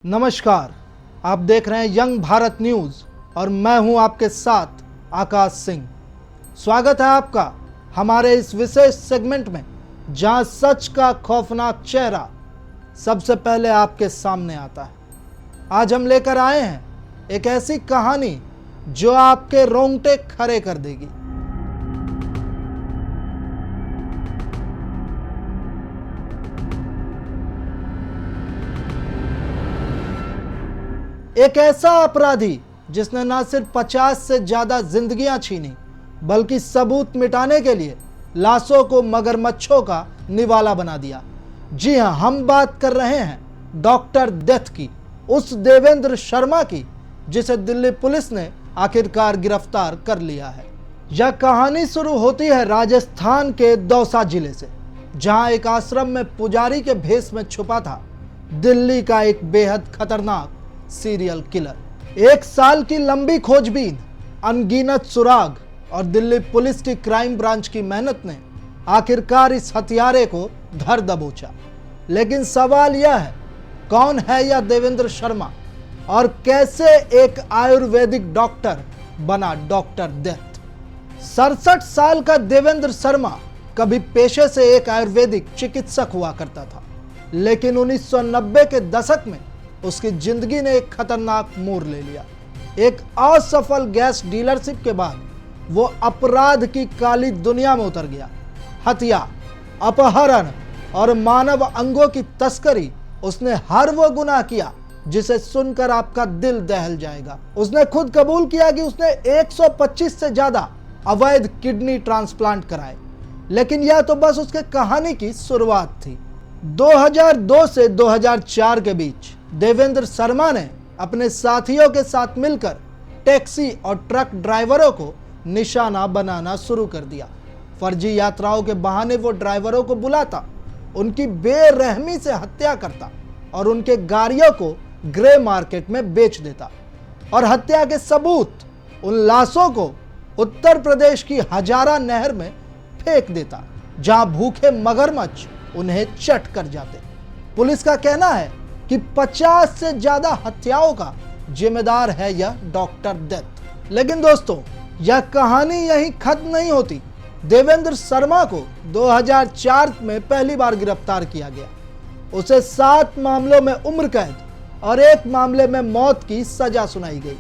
नमस्कार, आप देख रहे हैं यंग भारत न्यूज और मैं हूं आपके साथ आकाश सिंह। स्वागत है आपका हमारे इस विशेष सेगमेंट में जहां सच का खौफनाक चेहरा सबसे पहले आपके सामने आता है। आज हम लेकर आए हैं एक ऐसी कहानी जो आपके रोंगटे खड़े कर देगी। एक ऐसा अपराधी जिसने न सिर्फ 50 से ज्यादा जिंदगियां छीनी बल्कि सबूत मिटाने के लिए लाशों को मगरमच्छों का निवाला बना दिया। जी हां, हम बात कर रहे हैं डॉक्टर डेथ की, उस देवेंद्र शर्मा की जिसे दिल्ली पुलिस ने आखिरकार गिरफ्तार कर लिया है। यह कहानी शुरू होती है राजस्थान के दौसा जिले से, जहां एक आश्रम में पुजारी के भेष में छुपा था दिल्ली का एक बेहद खतरनाक सीरियल किलर। 1 साल की लंबी खोजबीन, अनगिनत सुराग और दिल्ली पुलिस की क्राइम ब्रांच की मेहनत ने आखिरकार इस हत्यारे को धर दबोचा। लेकिन सवाल यह है, कौन है यह देवेंद्र शर्मा और कैसे एक आयुर्वेदिक डॉक्टर बना डॉक्टर डेथ। 67 साल का देवेंद्र शर्मा कभी पेशे से एक आयुर्वेदिक चिकित्सक हुआ करता था, लेकिन 1990 के दशक में उसकी जिंदगी ने एक खतरनाक मोड़ ले लिया। एक असफल गैस डीलरशिप के बाद वो अपराध की काली दुनिया में उतर गया। हत्या, अपहरण और मानव अंगों की तस्करी, उसने हर वो गुनाह किया जिसे सुनकर आपका दिल दहल जाएगा। उसने खुद कबूल किया कि उसने 125 से ज्यादा अवैध किडनी ट्रांसप्लांट कराए, लेकिन यह तो बस उसके कहानी की शुरुआत थी। 2002 से 2004 के बीच देवेंद्र शर्मा ने अपने साथियों के साथ मिलकर टैक्सी और ट्रक ड्राइवरों को निशाना बनाना शुरू कर दिया। फर्जी यात्राओं के बहाने वो ड्राइवरों को बुलाता, उनकी बेरहमी से हत्या करता और उनके गाड़ियों को ग्रे मार्केट में बेच देता और हत्या के सबूत, उन लाशों को उत्तर प्रदेश की हजारा नहर में फेंक देता, जहां भूखे मगरमच्छ उन्हें चट कर जाते। पुलिस का कहना है कि 50 से ज्यादा हत्याओं का जिम्मेदार है यह डॉक्टर डेथ। लेकिन दोस्तों, यह कहानी यहीं खत्म नहीं होती। देवेंद्र शर्मा को 2004 में पहली बार गिरफ्तार किया गया। उसे 7 मामलों में उम्र कैद और 1 मामले में मौत की सजा सुनाई गई।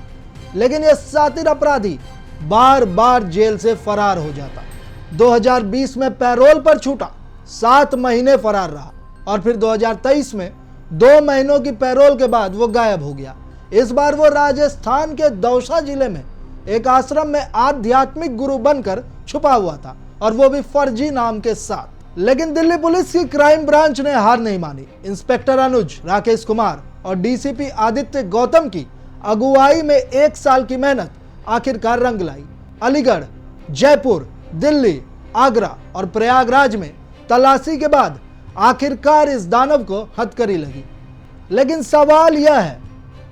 लेकिन यह शातिर अपराधी बार बार जेल से फरार हो जाता। 2020 में पैरोल पर छूटा, 7 महीने फरार रहा और फिर 2023 में 2 महीनों की पैरोल के बाद वो गायब हो गया। इस बार वो राजस्थान के दौसा जिले में एक आश्रम में आध्यात्मिक गुरु बनकर छुपा हुआ था, और वो भी फर्जी नाम के साथ। लेकिन दिल्ली पुलिस की क्राइम ब्रांच ने हार नहीं मानी। इंस्पेक्टर अनुज, राकेश कुमार और डीसीपी आदित्य गौतम की अगुवाई में 1 साल की मेहनत आखिरकार रंग लाई। अलीगढ़, जयपुर, दिल्ली, आगरा और प्रयागराज में तलाशी के बाद आखिरकार इस दानव को हथकड़ी लगी। लेकिन सवाल यह है,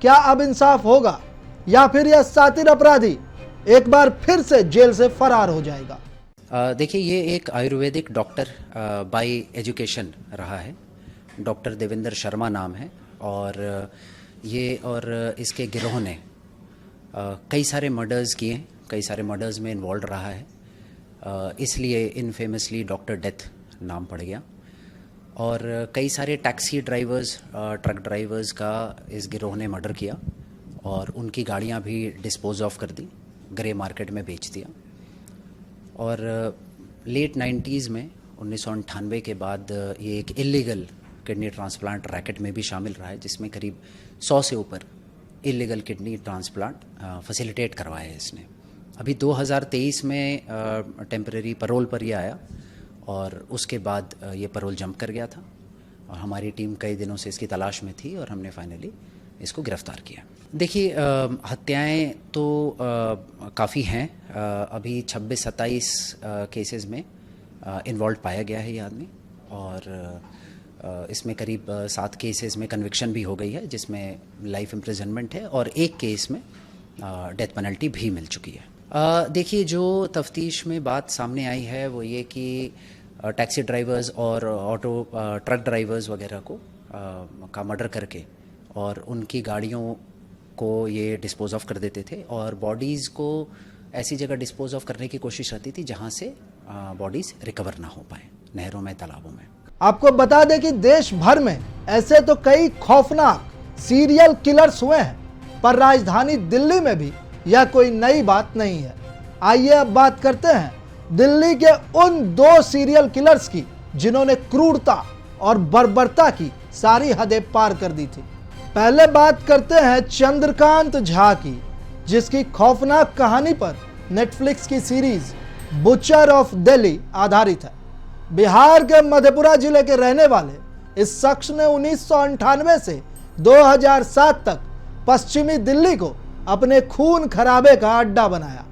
क्या अब इंसाफ होगा या फिर यह शातिर अपराधी एक बार फिर से जेल से फरार हो जाएगा? देखिए, ये एक आयुर्वेदिक डॉक्टर बाय एजुकेशन रहा है। डॉक्टर देवेंद्र शर्मा नाम है और इसके गिरोह ने कई सारे मर्डर्स किए, कई सारे मर्डर्स में इन्वॉल्व रहा है, इसलिए इनफेमसली डॉक्टर डेथ नाम पड़ गया। और कई सारे टैक्सी ड्राइवर्स, ट्रक ड्राइवर्स का इस गिरोह ने मर्डर किया और उनकी गाड़ियां भी डिस्पोज ऑफ कर दी, ग्रे मार्केट में बेच दिया। और लेट 90s में 1998 के बाद ये एक इलीगल किडनी ट्रांसप्लांट रैकेट में भी शामिल रहा है, जिसमें करीब 100 से ऊपर इलीगल किडनी ट्रांसप्लांट फैसिलिटेट करवाए हैं इसने। अभी 2023 में टेम्परेरी पैरोल पर ये आया और उसके बाद ये पैरोल जंप कर गया था और हमारी टीम कई दिनों से इसकी तलाश में थी और हमने फाइनली इसको गिरफ्तार किया। देखिए, हत्याएं तो काफ़ी हैं। अभी 26-27 केसेस में इन्वॉल्व पाया गया है ये आदमी, और इसमें करीब 7 केसेस में कन्विक्शन भी हो गई है, जिसमें लाइफ इम्प्रिजनमेंट है, और 1 केस में डेथ पेनल्टी भी मिल चुकी है। देखिए, जो तफ्तीश में बात सामने आई है वो ये कि टैक्सी ड्राइवर्स और ऑटो ट्रक ड्राइवर्स वगैरह को का मर्डर करके और उनकी गाड़ियों को ये डिस्पोज ऑफ कर देते थे और बॉडीज़ को ऐसी जगह डिस्पोज ऑफ करने की कोशिश रहती थी जहाँ से बॉडीज़ रिकवर ना हो पाए, नहरों में, तालाबों में। आपको बता दें कि देश भर में ऐसे तो कई खौफनाक सीरियल किलर्स हुए हैं, पर राजधानी दिल्ली में भी यह कोई नई बात नहीं है। आइए अब बात करते हैं दिल्ली के उन 2 सीरियल किलर्स की जिन्होंने क्रूरता और बर्बरता की सारी हदें पार कर दी थी। पहले बात करते हैं चंद्रकांत झा की, जिसकी खौफनाक कहानी पर नेटफ्लिक्स की सीरीज बुचर ऑफ दिल्ली आधारित है। बिहार के मधेपुरा जिले के रहने वाले इस शख्स ने 1998 से 2007 तक पश्चिमी दिल्ली को अपने खून खराबे का अड्डा बनाया।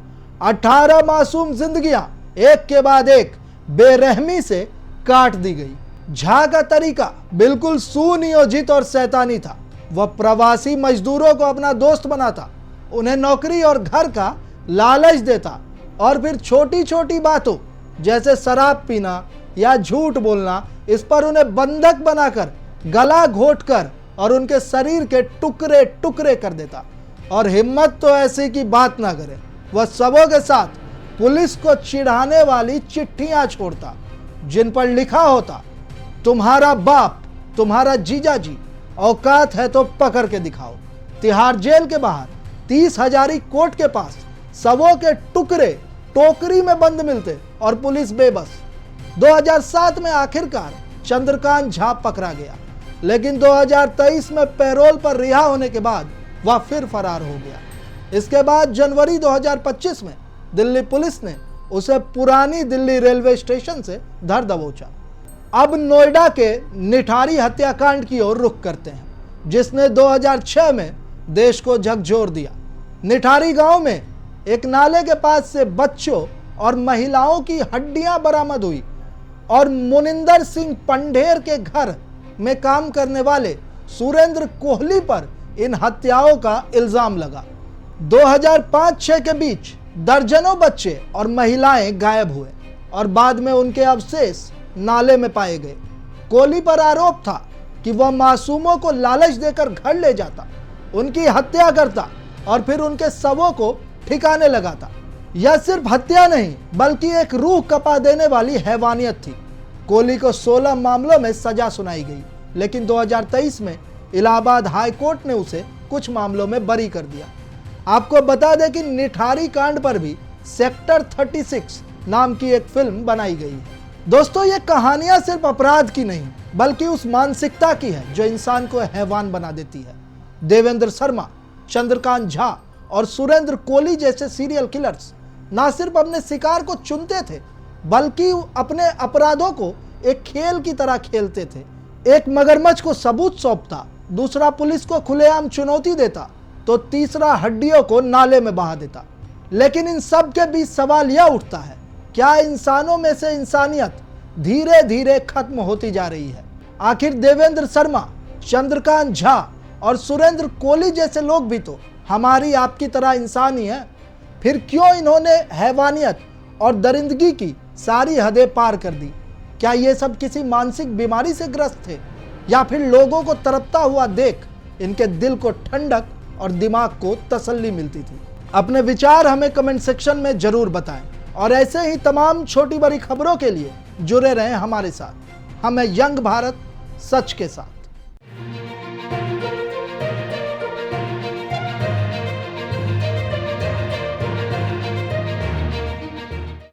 18 मासूम जिंदगियां एक के बाद एक बेरहमी से काट दी गई। झा का तरीका बिल्कुल सुनियोजित और शैतानी था। वह प्रवासी मजदूरों को अपना दोस्त बनाता, उन्हें नौकरी और घर का लालच देता और फिर छोटी छोटी बातों जैसे शराब पीना या झूठ बोलना, इस पर उन्हें बंधक बनाकर गला घोंटकर और उनके शरीर के टुकड़े टुकड़े कर देता। और हिम्मत तो ऐसी की बात ना करे, वह सबों के साथ पुलिस को चिढ़ाने वाली चिट्ठियां छोड़ता जिन पर लिखा होता, तुम्हारा बाप, तुम्हारा जीजाजी, औकात है तो पकड़ के दिखाओ। तिहाड़ जेल के बाहर 30 हजारी कोर्ट के पास सबों के टुकड़े टोकरी में बंद मिलते और पुलिस बेबस। 2007 में आखिरकार चंद्रकांत झा पकड़ा गया, लेकिन 2023 में पैरोल पर रिहा होने के बाद वह फिर फरार हो गया। इसके बाद जनवरी 2025 में दिल्ली पुलिस ने उसे पुरानी दिल्ली रेलवे स्टेशन से धर दबोचा। अब नोएडा के निठारी हत्याकांड की ओर रुख करते हैं, जिसने 2006 में देश को झकझोर दिया। निठारी गांव में एक नाले के पास से बच्चों और महिलाओं की हड्डियां बरामद हुई और मुनिंदर सिंह पंढेर के घर में काम करने वाले सुरेंद्र कोहली पर इन हत्याओं का इल्जाम लगा। 2005-06 के बीच दर्जनों बच्चे और महिलाएं गायब हुए और बाद में उनके अवशेष नाले में पाए गए। कोहली पर आरोप था कि वह मासूमों को लालच देकर घर ले जाता, उनकी हत्या करता और फिर उनके शवों को ठिकाने लगाता। यह सिर्फ हत्या नहीं बल्कि एक रूह कपा देने वाली हैवानियत थी। कोहली को 16 मामलों में सजा सुनाई गई, लेकिन 2023 में इलाहाबाद हाई कोर्ट ने उसे कुछ मामलों में बरी कर दिया। आपको बता दें कि निठारी कांड पर भी सेक्टर 36 नाम की एक फिल्म बनाई गई है। दोस्तों, ये कहानियां सिर्फ अपराध की नहीं बल्कि उस मानसिकता की है जो इंसान को हैवान बना देती है। देवेंद्र शर्मा, चंद्रकांत झा और सुरेंद्र कोहली जैसे सीरियल किलर्स ना सिर्फ अपने शिकार को चुनते थे बल्कि अपने अपराधों को एक खेल की तरह खेलते थे। एक मगरमच्छ को सबूत सौंपता, दूसरा पुलिस को खुलेआम चुनौती देता, तो तीसरा हड्डियों को नाले में बहा देता। लेकिन इन सब के बीच सवाल यह उठता है, क्या इंसानों में से इंसानियत धीरे धीरे खत्म होती जा रही है? आखिर देवेंद्र शर्मा, चंद्रकांत झा और सुरेंद्र कोहली जैसे लोग भी तो हमारी आपकी तरह इंसान ही हैं। फिर क्यों इन्होंने हैवानियत और दरिंदगी की सारी हदें पार कर दी? क्या ये सब किसी मानसिक बीमारी से ग्रस्त थे, या फिर लोगों को तड़पता हुआ देख इनके दिल को ठंडक और दिमाग को तसल्ली मिलती थी? अपने विचार हमें कमेंट सेक्शन में जरूर बताएं और ऐसे ही तमाम छोटी बड़ी खबरों के लिए जुड़े रहें हमारे साथ। हम हैं यंग भारत, सच के साथ।